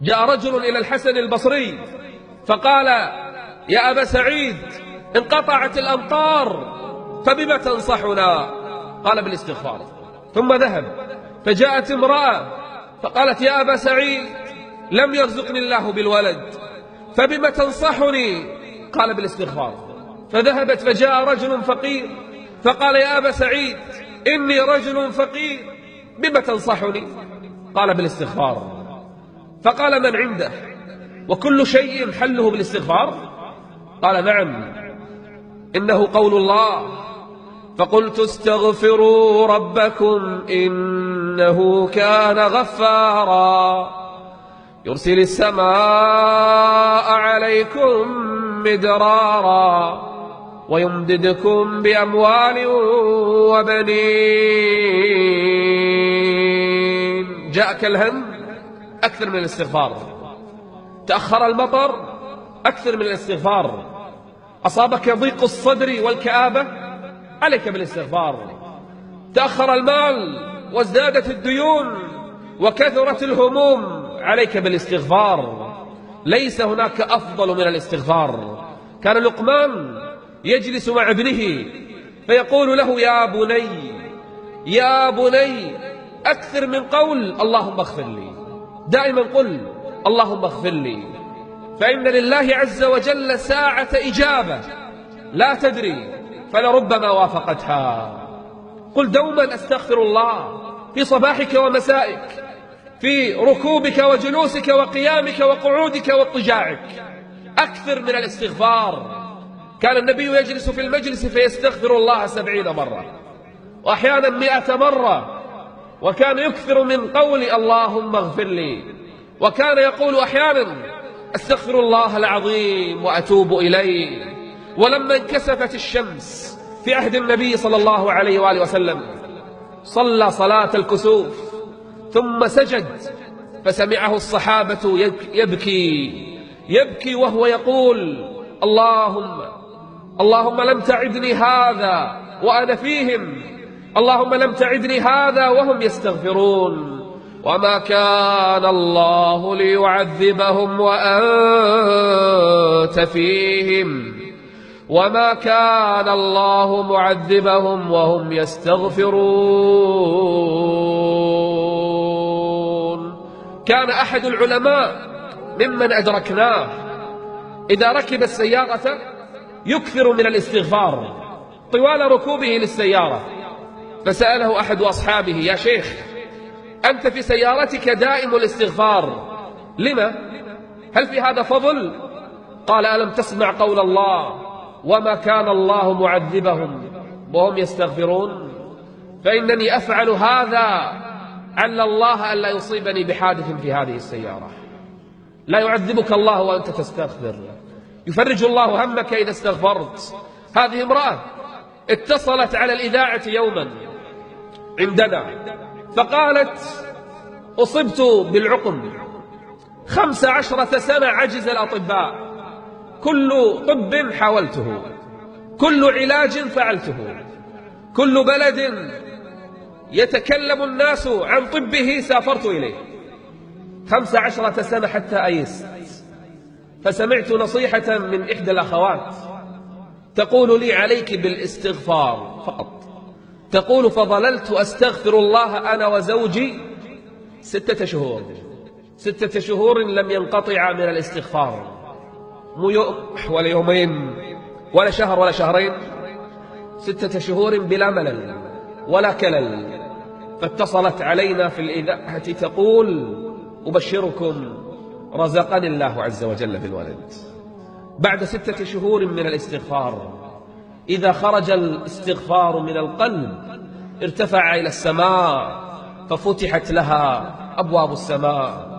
جاء رجل إلى الحسن البصري فقال: يا أبا سعيد، انقطعت الأمطار فبما تنصحنا؟ قال: بالاستغفار. ثم ذهب فجاءت امرأة فقالت: يا أبا سعيد، لم يرزقني الله بالولد فبما تنصحني؟ قال: بالاستغفار. فذهبت فجاء رجل فقير فقال: يا أبا سعيد، إني رجل فقير بما تنصحني؟ قال: بالاستغفار. فقال: من عنده وكل شيء حله بالاستغفار؟ قال: نعم، إنه قول الله: فقلت استغفروا ربكم إنه كان غفارا يرسل السماء عليكم مدرارا ويمددكم بأموال وبنين. جاءك الهم، أكثر من الاستغفار. تأخر المطر، أكثر من الاستغفار. أصابك ضيق الصدر والكآبة، عليك بالاستغفار. تأخر المال وازدادت الديون وكثرت الهموم، عليك بالاستغفار. ليس هناك أفضل من الاستغفار. كان لقمان يجلس مع ابنه فيقول له: يا بني يا بني، أكثر من قول اللهم اغفر لي. دائما قل اللهم اغفر لي، فإن لله عز وجل ساعة إجابة لا تدري، فلربما وافقتها. قل دوما أستغفر الله في صباحك ومسائك، في ركوبك وجلوسك وقيامك وقعودك واضطجاعك. أكثر من الاستغفار. كان النبي يجلس في المجلس فيستغفر الله 70 مرة وأحيانا 100 مرة، وكان يكثر من قول اللهم اغفر لي، وكان يقول أحيانا: أستغفر الله العظيم وأتوب إليه. ولما انكسفت الشمس في عهد النبي صلى الله عليه وآله وسلم صلى صلاة الكسوف ثم سجد، فسمعه الصحابة يبكي وهو يقول: اللهم لم تعدني هذا وأنا فيهم، اللهم لم تعدني هذا وهم يستغفرون. وما كان الله ليعذبهم وأنت فيهم، وما كان الله معذبهم وهم يستغفرون. كان أحد العلماء ممن أدركناه إذا ركب السيارة يكثر من الاستغفار طوال ركوبه للسيارة. فسأله أحد أصحابه: يا شيخ، أنت في سيارتك دائم الاستغفار، لما؟ هل في هذا فضل؟ قال: ألم تسمع قول الله: وما كان الله معذبهم وهم يستغفرون؟ فإنني أفعل هذا عل الله ألا يصيبني بحادث في هذه السيارة. لا يعذبك الله وأنت تستغفر، يفرج الله همك إذا استغفرت. هذه امرأة اتصلت على الإذاعة يوما عندنا فقالت: أصبت بالعقم 15 سنة، عجز الأطباء، كل طب حاولته، كل علاج فعلته، كل بلد يتكلم الناس عن طبه سافرت إليه، 15 سنة حتى أيست. فسمعت نصيحة من إحدى الأخوات تقول لي: عليك بالاستغفار فقط. تقول: فظللت أستغفر الله أنا وزوجي 6 شهور، 6 شهور لم ينقطع من الاستغفار، مو يوم ولا يومين ولا شهر ولا شهرين، 6 شهور بلا ملل ولا كلل. فاتصلت علينا في الإذاعة تقول: أبشركم، رزقني الله عز وجل بالولد بعد 6 شهور من الاستغفار. إذا خرج الاستغفار من القلب ارتفع إلى السماء، ففتحت لها أبواب السماء